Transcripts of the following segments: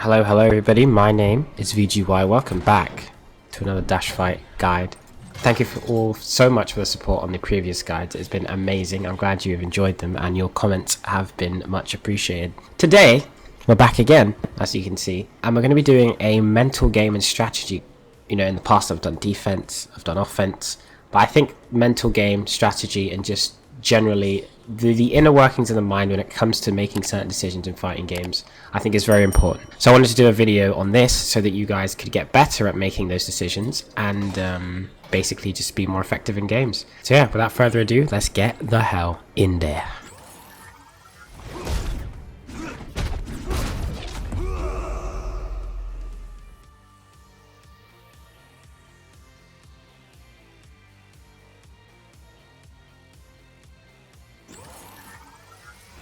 Hello everybody, my name is VideoGamezYO. Welcome back to another DashFight guide. Thank you all so much for the support on the previous guides. It's been amazing. I'm glad you've enjoyed them and your comments have been much appreciated. Today, we're back again, as you can see, and we're going to be doing a mental game and strategy. You know, in the past I've done defense, I've done offense, but I think mental game, strategy, and just generally the inner workings of the mind when it comes to making certain decisions in fighting games, I think is very important. So I wanted to do a video on this so that you guys could get better at making those decisions and basically just be more effective in games. So yeah, without further ado, let's get the hell in there.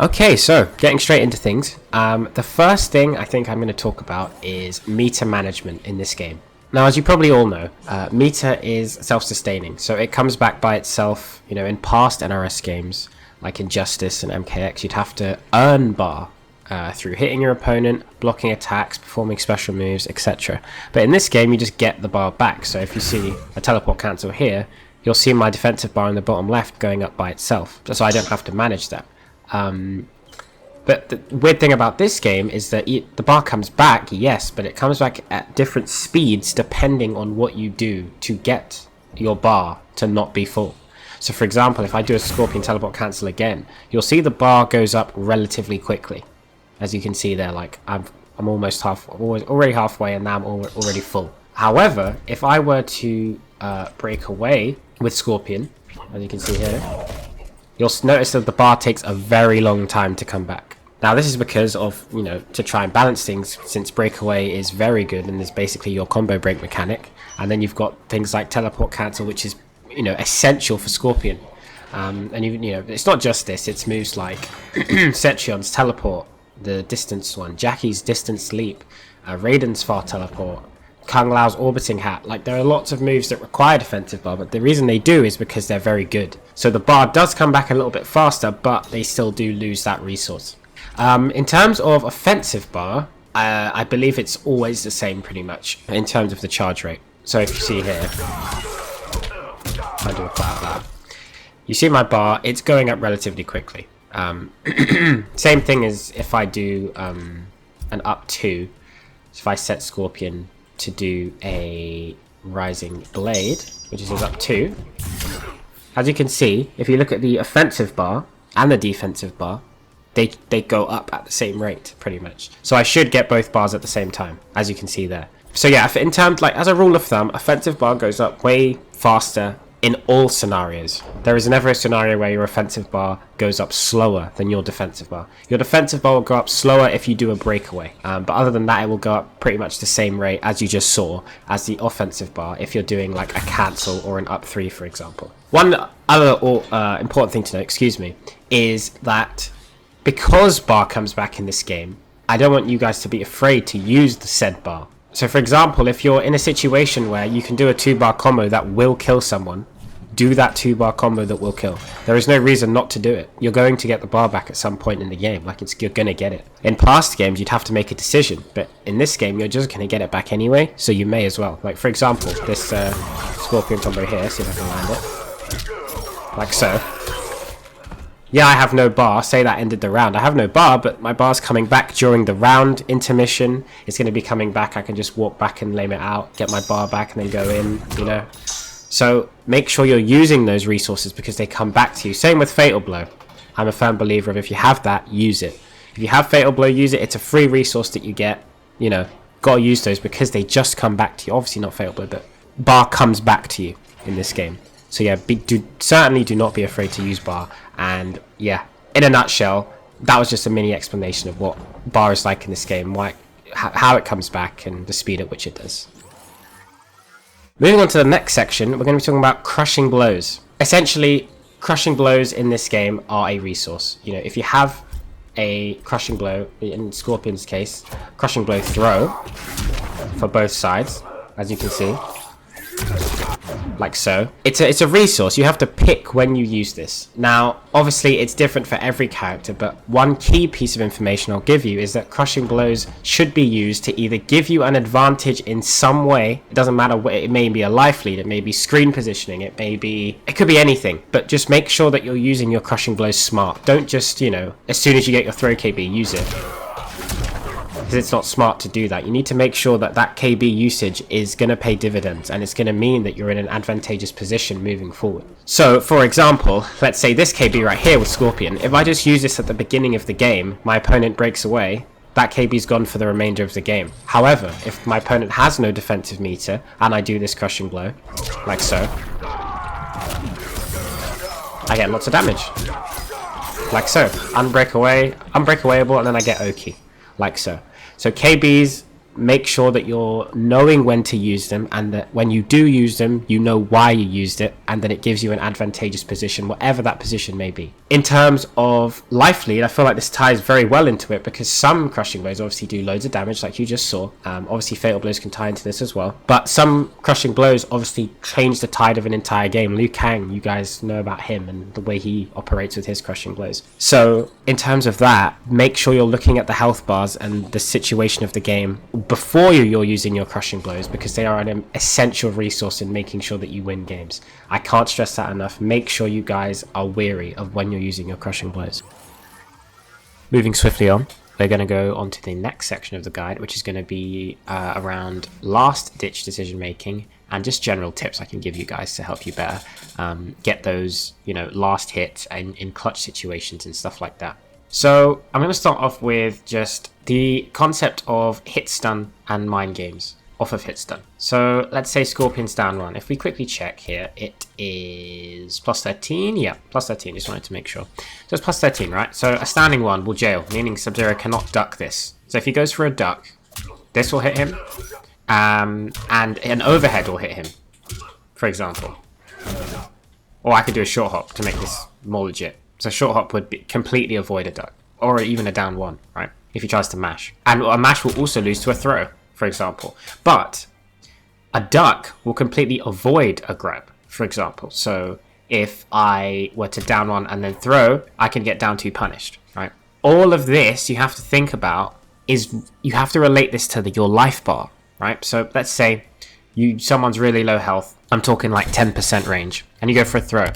Okay, so getting straight into things. The first thing I think I'm going to talk about is meter management in this game. Now, as you probably all know, meter is self-sustaining, so it comes back by itself. You know, in past NRS games, like Injustice and MKX, you'd have to earn bar through hitting your opponent, blocking attacks, performing special moves, etc. But in this game, you just get the bar back. So if you see a teleport cancel here, you'll see my defensive bar in the bottom left going up by itself, so I don't have to manage that. But the weird thing about this game is that the bar comes back, yes, but it comes back at different speeds depending on what you do to get your bar to not be full. So for example, if I do a Scorpion teleport cancel again, you'll see the bar goes up relatively quickly. As you can see there, like I'm almost already halfway, and now I'm already full. However, if I were to break away with Scorpion, as you can see here, you'll notice that the bar takes a very long time to come back. Now this is because of, you know, to try and balance things, since breakaway is very good and is basically your combo break mechanic, and then you've got things like teleport cancel, which is, you know, essential for Scorpion. And you know, it's not just this, it's moves like Secheon's teleport, the distance one, Jackie's distance leap, Raiden's far teleport, Kung Lao's orbiting hat. Like, there are lots of moves that require defensive bar, but the reason they do is because they're very good. So the bar does come back a little bit faster, but they still do lose that resource. In terms of offensive bar, I believe it's always the same pretty much in terms of the charge rate. So if you see here, I do a clap that. You see my bar, it's going up relatively quickly. Same thing as if I do an up 2. So if I set Scorpion to do a Rising Blade, which is his up 2. As you can see, if you look at the offensive bar and the defensive bar, they go up at the same rate, pretty much. So I should get both bars at the same time, as you can see there. So yeah, in terms, like, as a rule of thumb, offensive bar goes up way faster in all scenarios. There is never a scenario where your offensive bar goes up slower than your defensive bar. Your defensive bar will go up slower if you do a breakaway, but other than that, it will go up pretty much the same rate as you just saw as the offensive bar if you're doing like a cancel or an up 3, for example. One other important thing to note, is that because bar comes back in this game, I don't want you guys to be afraid to use the said bar. So for example, if you're in a situation where you can do a 2-bar combo that will kill someone, do that 2-bar combo that will kill. There is no reason not to do it. You're going to get the bar back at some point in the game. Like, you're going to get it. In past games, you'd have to make a decision, but in this game, you're just going to get it back anyway, so you may as well. Like, for example, this Scorpion combo here, see if I can land it. Like so. Yeah, I have no bar. Say that ended the round. I have no bar, but my bar's coming back during the round intermission. It's going to be coming back. I can just walk back and lame it out, get my bar back, and then go in, you know. So make sure you're using those resources because they come back to you. Same with Fatal Blow. I'm a firm believer of, if you have that, use it. If you have Fatal Blow, use it. It's a free resource that you get. You know, gotta use those because they just come back to you. Obviously not Fatal Blow, but bar comes back to you in this game. So yeah, certainly do not be afraid to use bar. And yeah, in a nutshell, that was just a mini explanation of what bar is like in this game, how it comes back, and the speed at which it does. Moving on to the next section, we're going to be talking about Krushing Blows. Essentially, Krushing Blows in this game are a resource. You know, if you have a Krushing Blow, in Scorpion's case, Krushing Blow throw for both sides, as you can see. like so. It's a resource. You have to pick when you use this. Now, obviously, it's different for every character, but one key piece of information I'll give you is that Crushing Blows should be used to either give you an advantage in some way. It doesn't matter what, it may be a life lead, it may be screen positioning, it could be anything, but just make sure that you're using your Crushing Blows smart. Don't just, you know, as soon as you get your throw KB, use it. Because it's not smart to do that. You need to make sure that that KB usage is going to pay dividends, and it's going to mean that you're in an advantageous position moving forward. So, for example, let's say this KB right here with Scorpion. If I just use this at the beginning of the game, my opponent breaks away, that KB's gone for the remainder of the game. However, if my opponent has no defensive meter, and I do this Crushing Blow, like so, I get lots of damage. Like so. Unbreakawayable, and then I get Oki. Like so. So KBs, make sure that you're knowing when to use them, and that when you do use them, you know why you used it, and that it gives you an advantageous position, whatever that position may be. In terms of life lead, I feel like this ties very well into it, because some Crushing Blows obviously do loads of damage, like you just saw. Obviously Fatal Blows can tie into this as well, but some Crushing Blows obviously change the tide of an entire game. Liu Kang, you guys know about him and the way he operates with his Crushing Blows. So in terms of that, make sure you're looking at the health bars and the situation of the game before you're using your Crushing Blows, because they are an essential resource in making sure that you win games. I can't stress that enough. Make sure you guys are wary of when you're using your Crushing Blows. Moving swiftly on, we're going to go on to the next section of the guide, which is going to be around last ditch decision making and just general tips I can give you guys to help you better get those, you know, last hits in clutch situations and stuff like that. So I'm going to start off with just the concept of hit stun and mind games off of hit stun. So let's say Scorpion's down one. If we quickly check here, it is plus 13. Yeah, plus 13. Just wanted to make sure. So it's plus 13, right? So a standing one will jail, meaning Sub-Zero cannot duck this. So if he goes for a duck, this will hit him, and an overhead will hit him, for example. Or I could do a short hop to make this more legit. So short hop would completely avoid a duck, or even a down one, right? If he tries to mash. And a mash will also lose to a throw, for example. But a duck will completely avoid a grab, for example. So if I were to down one and then throw, I can get down two punished, right? All of this you have to think about is you have to relate this to your life bar, right? So let's say someone's really low health. I'm talking like 10% range, and you go for a throw.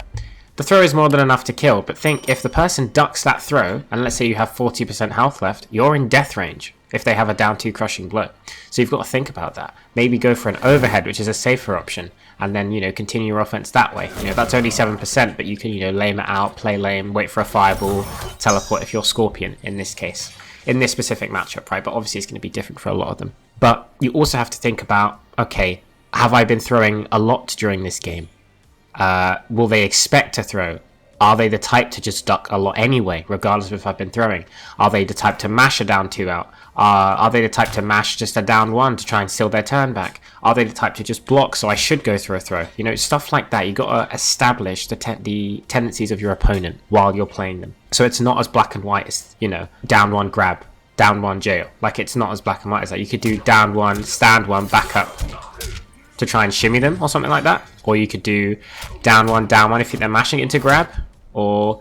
The throw is more than enough to kill, but think if the person ducks that throw, and let's say you have 40% health left, you're in death range if they have a down 2 Crushing Blow. So you've got to think about that. Maybe go for an overhead, which is a safer option, and then, you know, continue your offense that way. You know, that's only 7%, but you can, you know, lame it out, play lame, wait for a fireball, teleport if you're Scorpion in this case, in this specific matchup, right? But obviously it's going to be different for a lot of them. But you also have to think about, okay, have I been throwing a lot during this game? Will they expect to throw? Are they the type to just duck a lot anyway, regardless of if I've been throwing? Are they the type to mash a down 2 out? Are they the type to mash just a down 1 to try and steal their turn back? Are they the type to just block, so I should go through a throw? You know, stuff like that. You've got to establish the tendencies of your opponent while you're playing them. So it's not as black and white as, you know, down 1 grab, down 1 jail. Like, it's not as black and white as that. You could do down 1, stand 1, back up to try and shimmy them or something like that. Or you could do down 1 if they're mashing into grab, or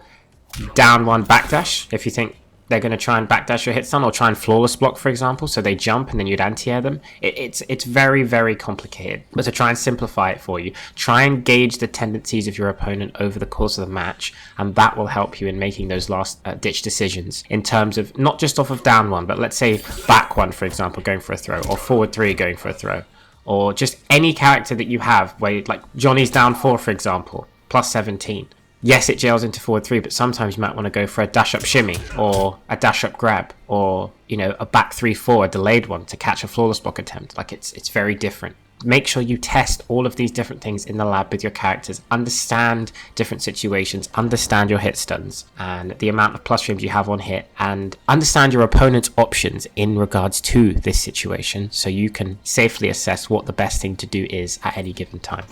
down 1 backdash if you think they're going to try and backdash your hit stun, or try and flawless block, for example, so they jump and then you'd anti-air them. It's very, very complicated. But to try and simplify it for you, try and gauge the tendencies of your opponent over the course of the match, and that will help you in making those last ditch decisions in terms of not just off of down 1, but let's say back 1, for example, going for a throw, or forward 3 going for a throw. Or just any character that you have, where, like, Johnny's down 4, for example, plus 17. Yes, it jails into forward 3, but sometimes you might want to go for a dash up shimmy, or a dash up grab, or, you know, a back 3-4, a delayed one to catch a flawless block attempt. Like, it's very different. Make sure you test all of these different things in the lab with your characters. Understand different situations, understand your hit stuns, and the amount of plus frames you have on hit, and understand your opponent's options in regards to this situation, so you can safely assess what the best thing to do is at any given time.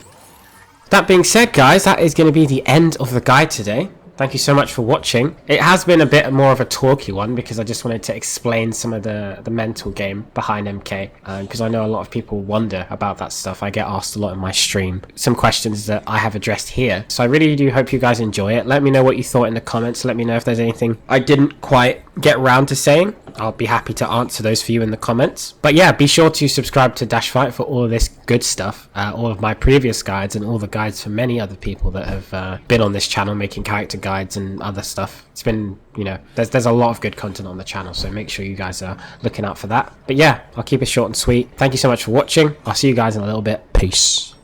That being said, guys, that is going to be the end of the guide today. thank you so much for watching. It has been a bit more of a talky one because I just wanted to explain some of the mental game behind MK, because I know a lot of people wonder about that stuff. I get asked a lot in my stream, some questions that I have addressed here. So I really do hope you guys enjoy it. Let me know what you thought in the comments. Let me know if there's anything I didn't quite get around to saying. I'll be happy to answer those for you in the comments. But yeah, be sure to subscribe to DashFight for all of this good stuff, all of my previous guides and all the guides for many other people that have been on this channel making character guides and other stuff. It's been, you know, there's a lot of good content on the channel, so make sure you guys are looking out for that. But yeah, I'll keep it short and sweet. Thank you so much for watching. I'll see you guys in a little bit. Peace.